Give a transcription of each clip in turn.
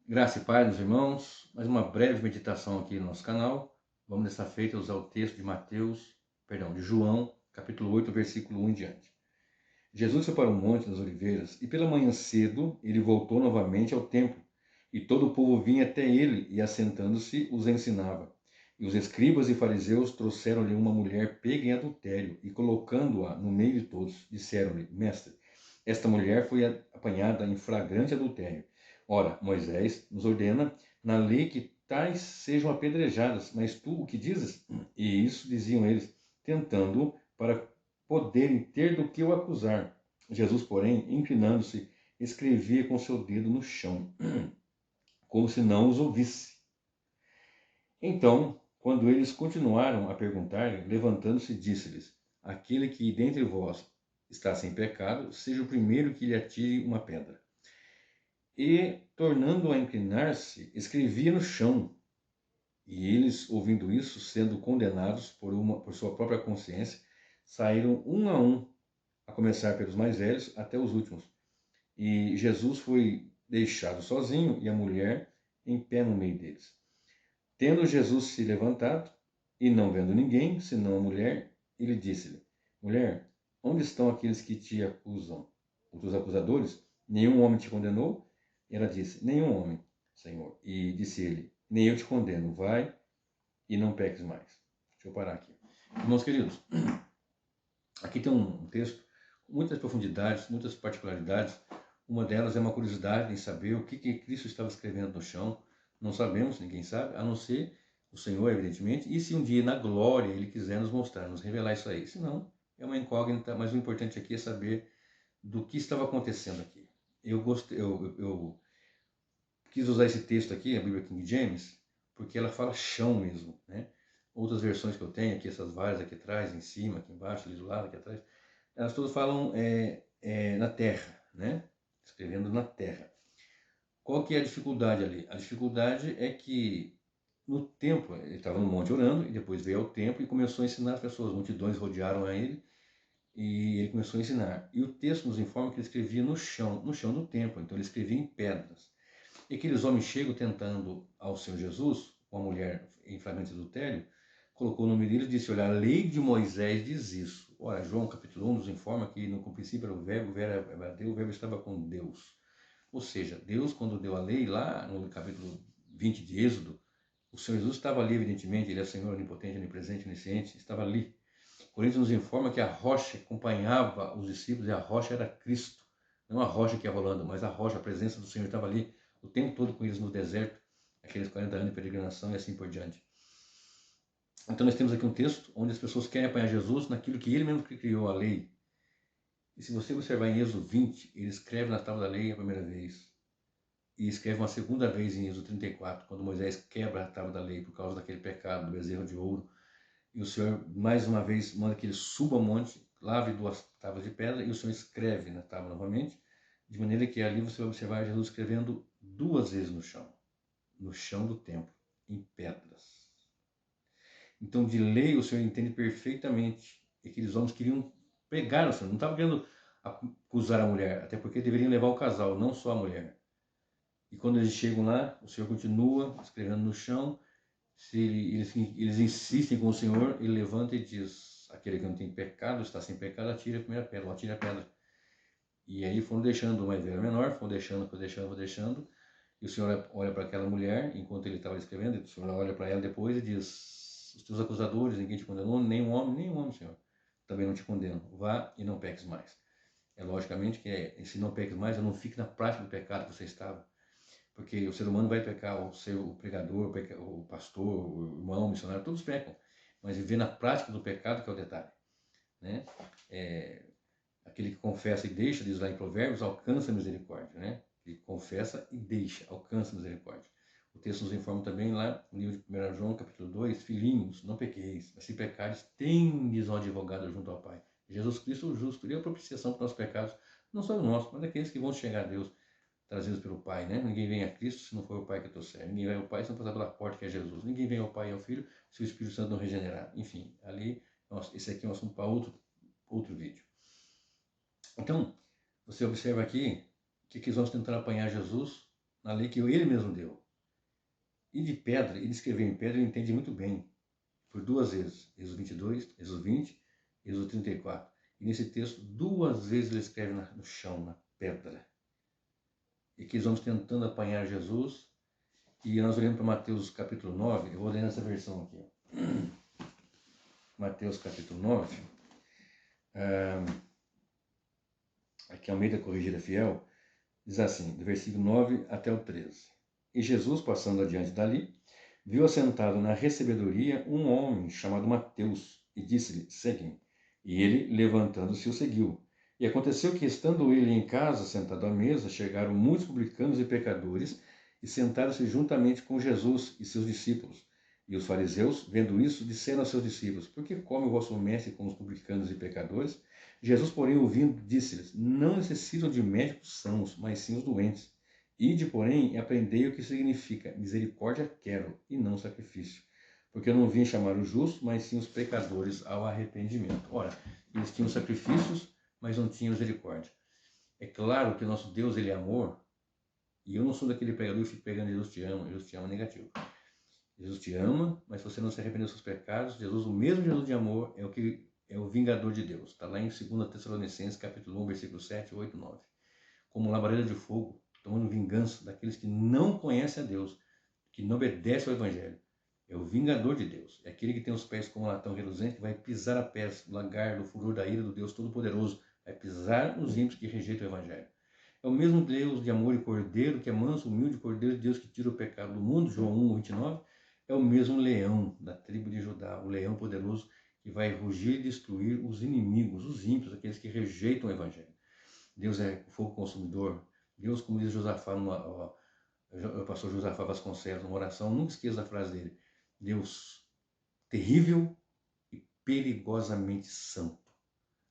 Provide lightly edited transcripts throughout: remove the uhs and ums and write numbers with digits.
Graça e paz, meus irmãos. Mais uma breve meditação aqui no nosso canal. Vamos nessa feita usar o texto de João, capítulo 8, versículo 1 em diante. Jesus foi para o Monte das Oliveiras e pela manhã cedo ele voltou novamente ao templo. E todo o povo vinha até ele e, assentando-se, os ensinava. E os escribas e fariseus trouxeram-lhe uma mulher pega em adultério e, colocando-a no meio de todos, disseram-lhe: Mestre, esta mulher foi apanhada em flagrante adultério. Ora, Moisés nos ordena na lei que tais sejam apedrejadas, mas tu o que dizes? E isso diziam eles, tentando para poderem ter do que o acusar. Jesus, porém, inclinando-se, escrevia com seu dedo no chão, como se não os ouvisse. Então, quando eles continuaram a perguntar, levantando-se, disse-lhes: Aquele que dentre vós está sem pecado, seja o primeiro que lhe atire uma pedra. E, tornando a inclinar-se, escrevia no chão. E eles, ouvindo isso, sendo condenados por sua própria consciência, saíram um, a começar pelos mais velhos até os últimos. E Jesus foi deixado sozinho e a mulher em pé no meio deles. Tendo Jesus se levantado e não vendo ninguém, senão a mulher, ele disse-lhe: Mulher, onde estão aqueles que te acusam? Os teus acusadores? Nenhum homem te condenou? E ela disse: Nenhum homem, Senhor. E disse ele: Nem eu te condeno. Vai e não peques mais. Deixa eu parar aqui. Irmãos queridos, aqui tem um texto com muitas profundidades, muitas particularidades. Uma delas é uma curiosidade em saber o que Cristo estava escrevendo no chão. Não sabemos, ninguém sabe, a não ser o Senhor, evidentemente, e se um dia na glória Ele quiser nos mostrar, nos revelar isso aí. Se não, é uma incógnita, mas o importante aqui é saber do que estava acontecendo aqui. Eu quis usar esse texto aqui, a Bíblia King James, porque ela fala chão mesmo, né? Outras versões que eu tenho aqui, essas várias aqui atrás, em cima, aqui embaixo, ali do lado, aqui atrás, elas todas falam na terra, né? Escrevendo na terra. Qual que é a dificuldade ali? A dificuldade é que no templo, ele estava no monte orando, e depois veio ao templo e começou a ensinar as pessoas. Multidões rodearam a ele e ele começou a ensinar. E o texto nos informa que ele escrevia no chão do templo, então ele escrevia em pedras. E aqueles homens chegam tentando ao Senhor Jesus, uma mulher em flagrante adultério, colocou o nome dele e disse: Olha, a lei de Moisés diz isso. Ora, João capítulo 1 nos informa que no princípio era o verbo era Deus, o verbo estava com Deus. Ou seja, Deus, quando deu a lei lá no capítulo 20 de Êxodo, o Senhor Jesus estava ali, evidentemente, ele é Senhor onipotente, onipresente, onisciente, estava ali. Coríntios nos informa que a rocha acompanhava os discípulos e a rocha era Cristo. Não a rocha que ia rolando, mas a rocha, a presença do Senhor estava ali o tempo todo com eles no deserto, aqueles 40 anos de peregrinação e assim por diante. Então nós temos aqui um texto onde as pessoas querem apanhar Jesus naquilo que ele mesmo criou, a lei. E se você observar em Êxodo 20, ele escreve na tábua da lei a primeira vez. E escreve uma segunda vez em Êxodo 34, quando Moisés quebra a tábua da lei por causa daquele pecado do bezerro de ouro. E o Senhor, mais uma vez, manda que ele suba ao monte, lave duas tábuas de pedra, e o Senhor escreve na tábua novamente, de maneira que ali você vai observar Jesus escrevendo duas vezes no chão do templo, em pedras. Então, de lei, o Senhor entende perfeitamente. E aqueles homens queriam pegar o Senhor, não estavam querendo acusar a mulher, até porque deveriam levar o casal, não só a mulher. E quando eles chegam lá, o Senhor continua escrevendo no chão. Se eles insistem com o Senhor, ele levanta e diz: Aquele que não tem pecado, está sem pecado, atira a primeira pedra, atira a pedra. E aí foram deixando o mais velho menor, foram deixando. E o Senhor olha para aquela mulher, enquanto ele estava escrevendo, o Senhor olha para ela depois e diz: Os teus acusadores, ninguém te condenou, nenhum homem, Senhor, também não te condeno. Vá e não peques mais. É logicamente que se não peques mais, eu não fique na prática do pecado que você estava. Porque o ser humano vai pecar, o pregador, o pastor, o irmão, o missionário, todos pecam. Mas viver na prática do pecado que é o detalhe. Né? Aquele que confessa e deixa, diz lá em Provérbios, alcança a misericórdia. Né? Ele confessa e deixa, alcança a misericórdia. O texto nos informa também lá no livro de 1 João, capítulo 2, Filhinhos, não pequeis, mas se pecares, tendes um advogado junto ao Pai. Jesus Cristo, o justo, ele é a propiciação para os nossos pecados, não só os nossos, mas daqueles que vão chegar a Deus, trazidos pelo Pai, né? Ninguém vem a Cristo se não for o Pai que trouxer. Ninguém vai ao Pai se não passar pela porta que é Jesus. Ninguém vem ao Pai e ao Filho se o Espírito Santo não regenerar. Enfim, ali, esse aqui é um assunto para outro vídeo. Então, você observa aqui que eles vão tentar apanhar Jesus na lei que ele mesmo deu. E de pedra, ele escreveu em pedra, ele entende muito bem, por duas vezes, Êxodo 22, Êxodo 20, Êxodo 34. E nesse texto, duas vezes ele escreve no chão, na pedra. E aqui vamos tentando apanhar Jesus. E nós olhamos para Mateus capítulo 9, eu vou ler nessa versão aqui. Mateus capítulo 9, aqui é o meio da Corrigida Fiel, diz assim, do versículo 9 até o 13. E Jesus, passando adiante dali, viu assentado na recebedoria um homem chamado Mateus, e disse-lhe, segue-me. E ele, levantando-se, o seguiu. E aconteceu que, estando ele em casa, sentado à mesa, chegaram muitos publicanos e pecadores, e sentaram-se juntamente com Jesus e seus discípulos. E os fariseus, vendo isso, disseram aos seus discípulos, por que come o vosso mestre com os publicanos e pecadores? Jesus, porém, ouvindo, disse-lhes, não necessitam de médicos sãos, mas sim os doentes. Ide, porém, e aprendei o que significa misericórdia quero, e não sacrifício. Porque eu não vim chamar os justos, mas sim os pecadores ao arrependimento. Ora, eles tinham sacrifícios, mas não tinham misericórdia. É claro que o nosso Deus, ele é amor, e eu não sou daquele pregador que fica pegando Jesus te ama negativo. Jesus te ama, mas se você não se arrepender dos seus pecados, Jesus, o mesmo Jesus de amor, é o vingador de Deus. Está lá em 2 Tessalonicenses, capítulo 1, versículo 7, 8, 9. Como labareda de fogo, tomando vingança daqueles que não conhecem a Deus, que não obedecem ao Evangelho. É o vingador de Deus. É aquele que tem os pés como latão reluzente, que vai pisar a pés do lagar, do furor da ira do Deus Todo-Poderoso. Vai pisar nos ímpios que rejeitam o Evangelho. É o mesmo Deus de amor e cordeiro, que é manso, humilde, cordeiro de Deus que tira o pecado do mundo, João 1, 29. É o mesmo leão da tribo de Judá, o leão poderoso que vai rugir e destruir os inimigos, os ímpios, aqueles que rejeitam o Evangelho. Deus é fogo consumidor. Deus, como diz Josafá, o pastor Josafá Vasconcelos, numa oração, nunca esqueça a frase dele. Deus terrível e perigosamente santo,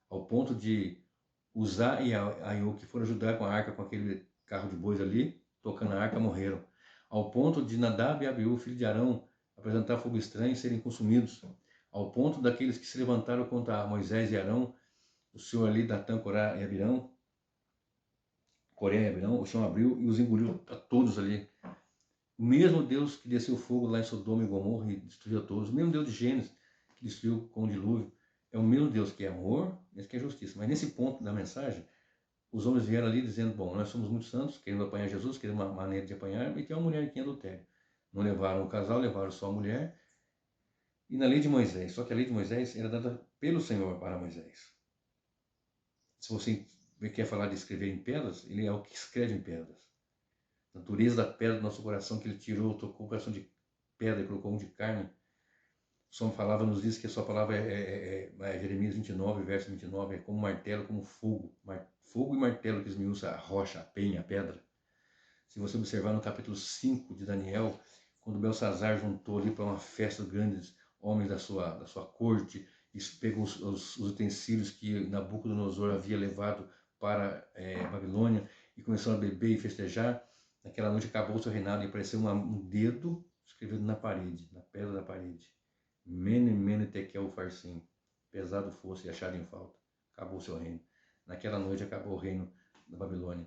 ao ponto de Uzá e Aiô, que foram ajudar com a arca, com aquele carro de bois ali, tocando a arca, morreram. Ao ponto de Nadab e Abiú, filho de Arão, apresentar fogo estranho e serem consumidos. Ao ponto daqueles que se levantaram contra Moisés e Arão, o senhor ali, Datã, Corá e Abirão, Coreia e Abirão, o chão abriu e os engoliu a todos ali. O mesmo Deus que desceu fogo lá em Sodoma e Gomorra e destruiu a todos, o mesmo Deus de Gênesis que destruiu com o dilúvio, é o mesmo Deus que é amor, mas que é justiça. Mas nesse ponto da mensagem, os homens vieram ali dizendo, bom, nós somos muito santos, querendo apanhar Jesus, querendo uma maneira de apanhar, e tem uma mulher aqui em adultério. Não levaram o casal, levaram só a mulher. E na lei de Moisés, só que a lei de Moisés era dada pelo Senhor para Moisés. Se você quer falar de escrever em pedras, ele é o que escreve em pedras. A natureza da pedra do nosso coração que ele tirou, tocou o coração de pedra e colocou um de carne. O Salmo falava, nos diz que a sua palavra é Jeremias 29, verso 29, é como martelo, como fogo. Fogo e martelo que esmiuça a rocha, a penha, a pedra. Se você observar no capítulo 5 de Daniel, quando Belsazar juntou ali para uma festa grandes homens da sua corte, e pegou os utensílios que Nabucodonosor havia levado para Babilônia e começou a beber e festejar, naquela noite acabou o seu reinado e apareceu um dedo escrevido na parede, na pedra da parede. Mene, mene, tekel, farsim. Pesado fosse e achado em falta. Acabou o seu reino. Naquela noite acabou o reino da Babilônia.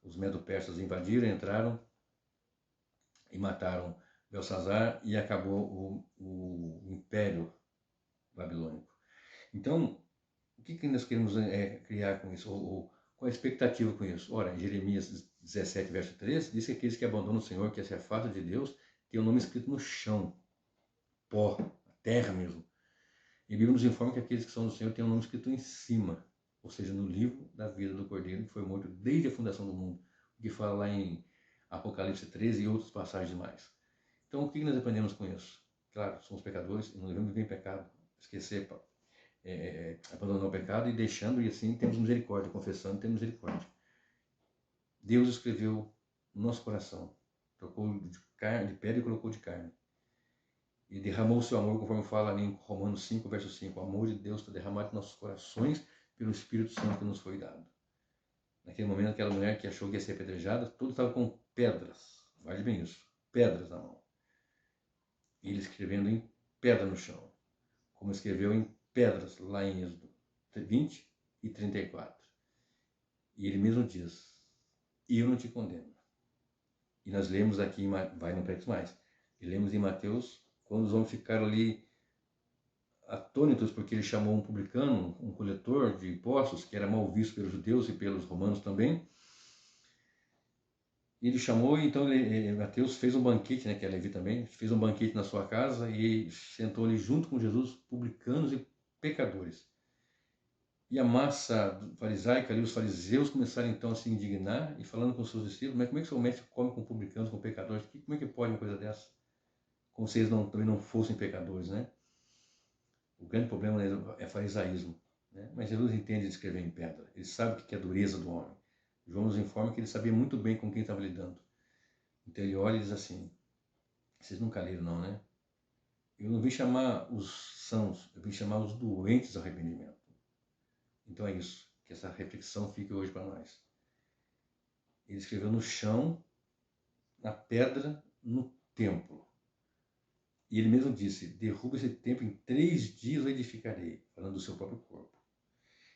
Os medo-persas invadiram, entraram e mataram Belsazar e acabou o império babilônico. Então, o que nós queremos criar com isso? Ou qual a expectativa com isso? Ora, em Jeremias 17, verso 13, diz que aqueles que abandonam o Senhor, que se afastam de Deus, têm o nome escrito no chão, pó, terra mesmo. E a Bíblia nos informa que aqueles que são do Senhor têm um nome escrito em cima, ou seja, no livro da vida do Cordeiro, que foi morto desde a fundação do mundo, o que fala lá em Apocalipse 13 e outras passagens mais. Então, o que nós aprendemos com isso? Claro, somos pecadores e não devemos viver em pecado, esquecer, abandonar o pecado e deixando, e assim temos misericórdia, confessando, temos misericórdia. Deus escreveu no nosso coração, trocou de pedra e colocou de carne. E derramou o seu amor, conforme fala ali em Romanos 5, verso 5. O amor de Deus está derramado em nossos corações pelo Espírito Santo que nos foi dado. Naquele momento, aquela mulher que achou que ia ser apedrejada, todos estavam com pedras, guarde bem isso, pedras na mão. E ele escrevendo em pedra no chão, como escreveu em pedras lá em Êxodo 20 e 34. E ele mesmo diz, eu não te condeno. E nós lemos aqui, vai não peques mais, e lemos em Mateus, quando os homens ficaram ali atônitos, porque ele chamou um publicano, um coletor de impostos, que era mal visto pelos judeus e pelos romanos também. E ele chamou, e então Mateus fez um banquete, né, que é Levi também, fez um banquete na sua casa e sentou ali junto com Jesus, publicanos e pecadores. E a massa farisaica ali, os fariseus começaram então a se indignar e falando com seus discípulos, mas como é que o seu mestre come com publicanos, com pecadores? Como é que pode uma coisa dessa? Como se eles também não fossem pecadores, né? O grande problema é farisaísmo, né? Mas Jesus entende de escrever em pedra. Ele sabe o que é a dureza do homem. João nos informa que ele sabia muito bem com quem estava lidando. Então ele olha e diz assim, vocês nunca leram não, né? Eu não vim chamar os sãos, eu vim chamar os doentes ao arrependimento. Então é isso, que essa reflexão fique hoje para nós. Ele escreveu no chão, na pedra, no templo. E ele mesmo disse, derruba esse templo, em 3 dias eu edificarei, falando do seu próprio corpo.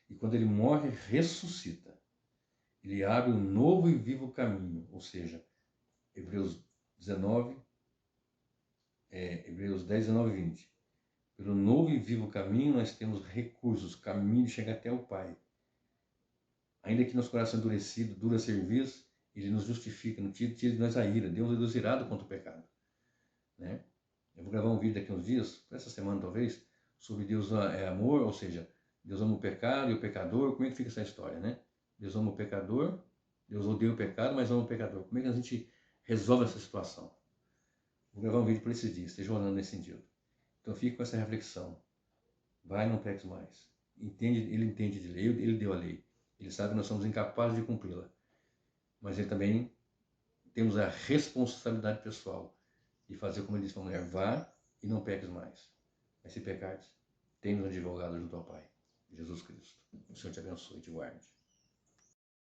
E quando ele morre, ressuscita. Ele abre um novo e vivo caminho, ou seja, Hebreus 19, Hebreus 10, 19 e 20. Pelo novo e vivo caminho nós temos recursos, caminho de chegar até o Pai. Ainda que nosso coração endurecido, dura serviço, ele nos justifica, não tira de nós a ira. Deus é Deus irado contra o pecado. Né? Eu vou gravar um vídeo daqui a uns dias, para essa semana talvez, sobre Deus é amor, ou seja, Deus ama o pecado e o pecador. Como é que fica essa história, né? Deus ama o pecador, Deus odeia o pecado, mas ama o pecador. Como é que a gente resolve essa situação? Vou gravar um vídeo por esses dias, esteja orando nesse sentido. Então fique com essa reflexão. Vai, não peques mais. Ele entende de lei, ele deu a lei. Ele sabe que nós somos incapazes de cumpri-la. Mas ele também temos a responsabilidade pessoal de fazer como ele disse para a mulher, vá e não peques mais. Mas se pecares, temos um advogado junto ao Pai, Jesus Cristo. O Senhor te abençoe e te guarde.